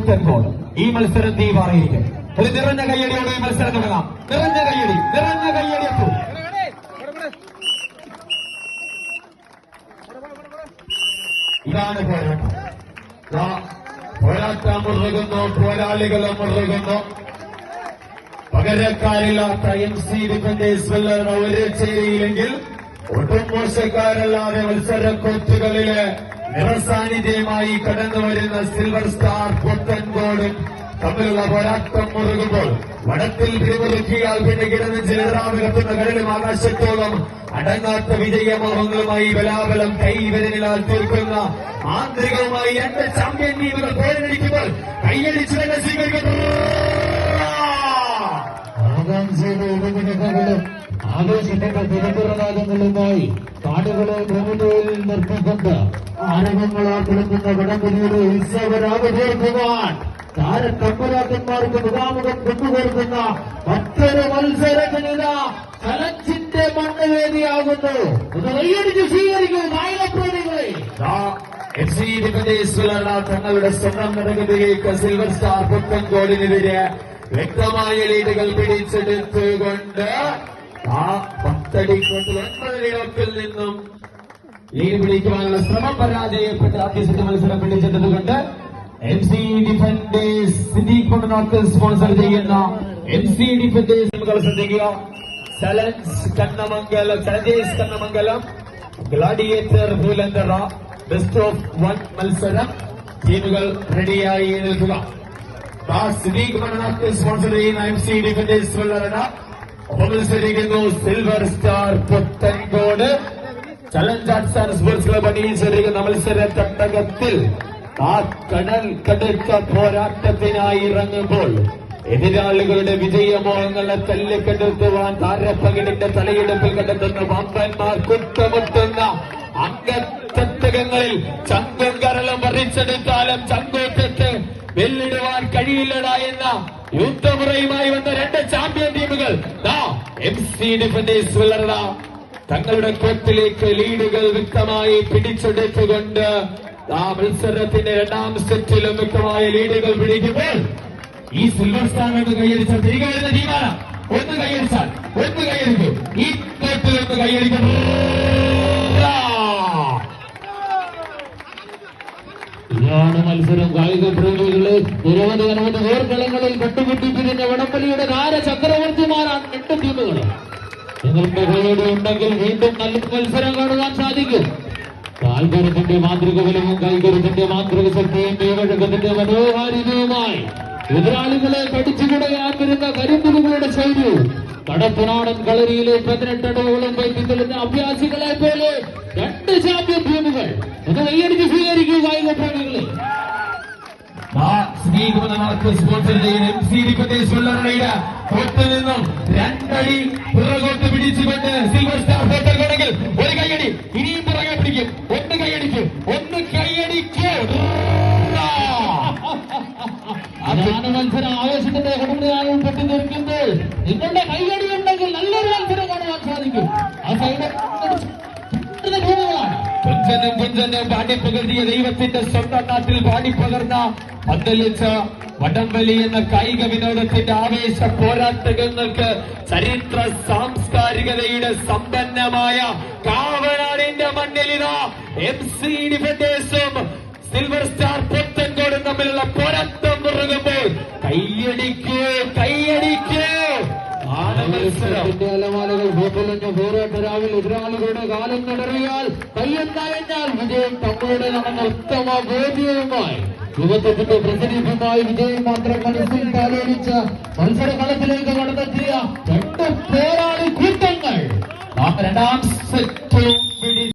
പുത്തൻകോട്. ഈ മത്സരം തീവാറിയിരിക്കും. ഒരു നിറഞ്ഞ കയ്യടിയോടെ ഈ മത്സരം തുടങ്ങാം. നിറഞ്ഞ കയ്യടി എത്തും. ഇതാണ് പോരാട്ടം മുറുകുന്നു, പോരാളികളും മുറുകുന്നു. പകരക്കാരില്ലാത്ത MC ഡിഫൻഡേഴ്സ് വെല്ലർ ഒരു ചേരിയില്ലെങ്കിൽ ഒട്ടും മോശക്കാരല്ലാതെ മത്സര കോച്ചുകളില് നിറസാന്നിധ്യമായി കടന്നു വരുന്ന സിൽവർ സ്റ്റാർ പുത്തൻകോടും തമ്മിലുള്ള പോരാട്ടം മുറുകുമ്പോൾ വടത്തിൽ പിടിമുറുക്കിയാൽ പിന്നെ കിടന്ന് ചിലറാവ് കത്തുന്ന കടലും ആകാശത്തോളം അടങ്ങാത്ത വിജയമോഹങ്ങളുമായി ബലാബലം കൈവിരലിനാൽ തീർക്കുന്ന ആന്തരികവുമായി രണ്ട് ചാമ്പ്യൻ ടീമുകൾ പോരടിക്കുമ്പോൾ കൈയടിച്ചു തന്നെ സ്വീകരിക്കുന്നു. ആകാംക്ഷയുടെ ഉപമുഖങ്ങളും ആവേശത്തിന്റെ തിരക്കുറനാദങ്ങളുമായി കാടുകളെ ഭ്രമതയിൽ നിർത്തിക്കൊണ്ട് ആരവങ്ങളാൽ കിടക്കുന്ന വടംവലിയുടെ ഉത്സവരാവ് തീർക്കുവാൻ താരത്തമ്പരാക്കന്മാർക്ക് മുഖാമുഖം കൊണ്ടുതീർക്കുന്ന മറ്റൊരു മത്സരത്തിനിത കലച്ചിന്റെ മണ്ണുവേദിയാകുന്നു. ഇത് കൈയടിച്ച് സ്വീകരിക്കും കായികപ്രേമികളെ. FC ഡിഫൻഡേഴ്സ് തങ്ങളുടെ സ്വന്തം നിറകുതിലേക്ക് സിൽവർ സ്റ്റാർ പുത്തൻകോടിനെതിരെ വ്യക്തമായ ലീഡുകൾ പിടിച്ചെടുത്തുകൊണ്ട് 10 നീളത്തിൽ നിന്നും ലീഡ് പിടിക്കുവാനുള്ള ശ്രമം പരാജയപ്പെട്ട് ആദ്യ മത്സരം പിടിച്ചെടുത്തുകൊണ്ട് MC defenders Siddique Kondanakkal sponsor ചെയ്യുന്ന MC ഡിഫൻഡേഴ്സ് ശ്രദ്ധിക്കുക. സലൻസ് Kannamangalam gladiator Poolanthara best of 1 മത്സരം ടീമുകൾ റെഡിയായി നിൽക്കുക. സിദ്ദീഖ് കൊണ്ടനാക്കൽ സ്പോൺസർ ചെയ്യുന്ന MC ഡിഫൻഡേഴ്സ് വെള്ളറട ഒപ്പം മത്സരിക്കുന്നു silver star Puthenkode. Challenge arts and sports club അണിയിച്ചിരിക്കുന്ന മത്സര തട്ടകത്തിൽ ആ കടൽ കടുത്ത പോരാട്ടത്തിനായി ഇറങ്ങുമ്പോൾ എതിരാളികളുടെ വിജയമോഹങ്ങളെ തല്ലിക്കെടുത്തുവാൻ താരപ്പകിടിന്റെ തലയെടുപ്പിൽ കണ്ടെത്തുന്ന വമ്പന്മാർ കുറ്റമുട്ടുന്ന അംഗത്തട്ടകങ്ങളിൽ ചങ്കും കരളും പറിച്ചെടുത്താലും ചങ്കൂറ്റത്ത് വെല്ലിടുവാൻ കഴിയില്ലട എന്ന യുദ്ധമുറയുമായി വന്ന രണ്ട് ചാമ്പ്യൻ ടീമുകൾ MC ഡിഫൻഡേഴ്സ് വെള്ളറ തങ്ങളുടെ കോർട്ടിലേക്ക് ലീഡുകൾ വ്യക്തമായി പിടിച്ചെടുത്തുകൊണ്ട് ആ മത്സരത്തിന്റെ രണ്ടാം സെറ്റിലും വ്യക്തമായ ലീഡുകൾ പിടിക്കുമ്പോൾ ഈ സിൽവർ സ്റ്റാർ ഒന്ന് കൈയടിച്ചാൽ തിരികെ വരുന്ന ടീമാണ്. ഒന്ന് കൈയടിക്കും. ഈ കോർട്ടിൽ ഒന്ന് കൈയടിക്കും. ഇതാണ് മത്സരം. കായിക പ്രേമികളെ നിരവധി ഓർക്കളങ്ങളിൽ കട്ടുമുട്ടി പിരിഞ്ഞ വടംവലിയുടെ ചക്രവർത്തിമാരാണ് രണ്ട് ടീമുകൾ. നിങ്ങൾക്ക് കൈയടി ഉണ്ടെങ്കിൽ വീണ്ടും നല്ല മത്സരം കാണുവാൻ സാധിക്കും. കാൽക്കരുത്തിന്റെ മാതൃക ബലവും കൈകരുത്തിന്റെ മാതൃക ശക്തിയും ദൈവഴകത്തിന്റെ മനോഹാരിതയുമായി എതിരാളികളെ കടിച്ചുകുടയാൻ വരുന്ന കരിമ്പുലികളുടെ ശൈലിയും കടപ്പുനാടൻ കളരിയിലെ 18 അടവുകളും പിന്തുടരുന്ന അഭ്യാസികളെ പോലെ രണ്ട് ചാമ്പ്യൻ ടീമുകൾ അത് കൈയടിച്ച് സ്വീകരിക്കൂ കായിക പ്രേമികളെ. സ്പോൺസർ ചെയ്യുന്ന MC ഡിഫൻഡേഴ്സ് വെള്ളറയുടെ പുറത്തു നിന്നും 2 അടി പുറകോട്ട് പിടിച്ചുകൊണ്ട് സിൽവർ സ്റ്റാർ പുറത്തേക്കാണെങ്കിൽ ഒരു കൈയടി ഇനിയും പുറകെ പിടിക്കും. ഒന്ന് കൈയടിക്കും. അതാണ് മത്സരം. ആവേശത്തിന്റെ കൊടുമുടിയായി ഉൾപ്പെട്ട് നിൽക്കുമ്പോൾ നിങ്ങളുടെ കൈയടി ഉണ്ടെങ്കിൽ നല്ലൊരു മത്സരം കാണുവാൻ സാധിക്കും. ആ സൈഡ് കുഞ്ചനും പാടിപ്പകർത്തിയ ദൈവത്തിന്റെ സ്വന്തം നാട്ടിൽ പാടിപ്പകർന്ന പന്തലിച്ച വടംവലി എന്ന കായിക വിനോദത്തിന്റെ ആവേശ പോരാട്ടങ്ങൾക്ക് ചരിത്ര സാംസ്കാരികതയുടെ സമ്പന്നമായ കാവനാടിന്റെ മണ്ണിലിതാ MC ഡിഫൻഡേഴ്സും സിൽവർ സ്റ്റാർ പുത്തൻകോടും തമ്മിലുള്ള പോരാട്ടം മുറുകുമ്പോൾ കൈയടിക്കൂ. അലമാലകൾ ഭൂതലഞ്ഞ പോരാട്ടരാവിൽ എതിരാളികളുടെ കാലം നടറിയാൽ കയ്യെത്തായഞ്ഞാൽ വിജയം തങ്ങളുടെ നടന്ന ഉത്തമ ബോധ്യവുമായി യുവത്വത്തിന്റെ പ്രതിനിധിയുമായി വിജയം മാത്രം മനസ്സിൽ താലോലിച്ച മത്സര കളത്തിലേക്ക് കടന്നെത്തിയ രണ്ട് പോരാളി കൂട്ടങ്ങൾ രണ്ടാം